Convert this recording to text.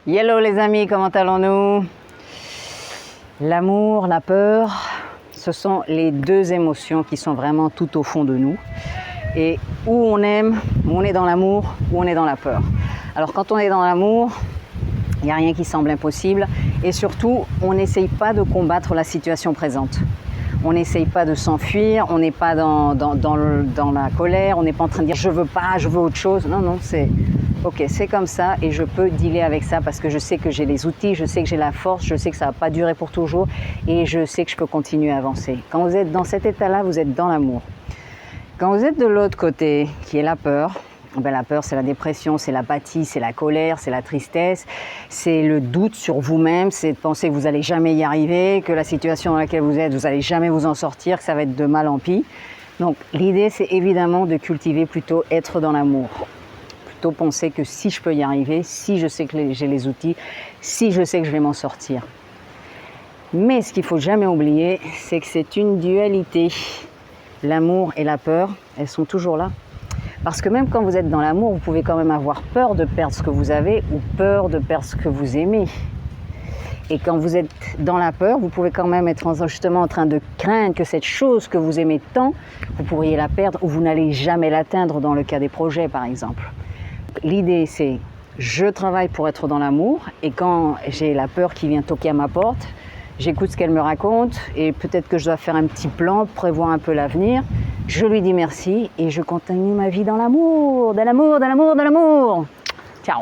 Hello les amis, comment allons-nous? L'amour, la peur, ce sont les deux émotions qui sont vraiment tout au fond de nous. Et où on aime, où on est dans l'amour, où on est dans la peur. Alors quand on est dans l'amour, il n'y a rien qui semble impossible. Et surtout, on n'essaye pas de combattre la situation présente. On n'essaye pas de s'enfuir, on n'est pas dans la colère, on n'est pas en train de dire je veux pas, je veux autre chose. Non, non, c'est ok, c'est comme ça et je peux dealer avec ça parce que je sais que j'ai les outils, je sais que j'ai la force, je sais que ça ne va pas durer pour toujours et je sais que je peux continuer à avancer. Quand vous êtes dans cet état-là, vous êtes dans l'amour. Quand vous êtes de l'autre côté, qui est la peur, ben la peur, c'est la dépression, c'est l'apathie, c'est la colère, c'est la tristesse, c'est le doute sur vous-même, c'est de penser que vous n'allez jamais y arriver, que la situation dans laquelle vous êtes, vous n'allez jamais vous en sortir, que ça va être de mal en pis. Donc l'idée, c'est évidemment de cultiver plutôt être dans l'amour. Plutôt penser que si je peux y arriver, si je sais que j'ai les outils, si je sais que je vais m'en sortir. Mais ce qu'il ne faut jamais oublier, c'est que c'est une dualité. L'amour et la peur, elles sont toujours là. Parce que même quand vous êtes dans l'amour, vous pouvez quand même avoir peur de perdre ce que vous avez ou peur de perdre ce que vous aimez. Et quand vous êtes dans la peur, vous pouvez quand même être justement en train de craindre que cette chose que vous aimez tant, vous pourriez la perdre ou vous n'allez jamais l'atteindre dans le cas des projets par exemple. L'idée c'est, je travaille pour être dans l'amour et quand j'ai la peur qui vient toquer à ma porte, j'écoute ce qu'elle me raconte et peut-être que je dois faire un petit plan, prévoir un peu l'avenir. Je lui dis merci et je continue ma vie dans l'amour, dans l'amour, dans l'amour, dans l'amour. Ciao.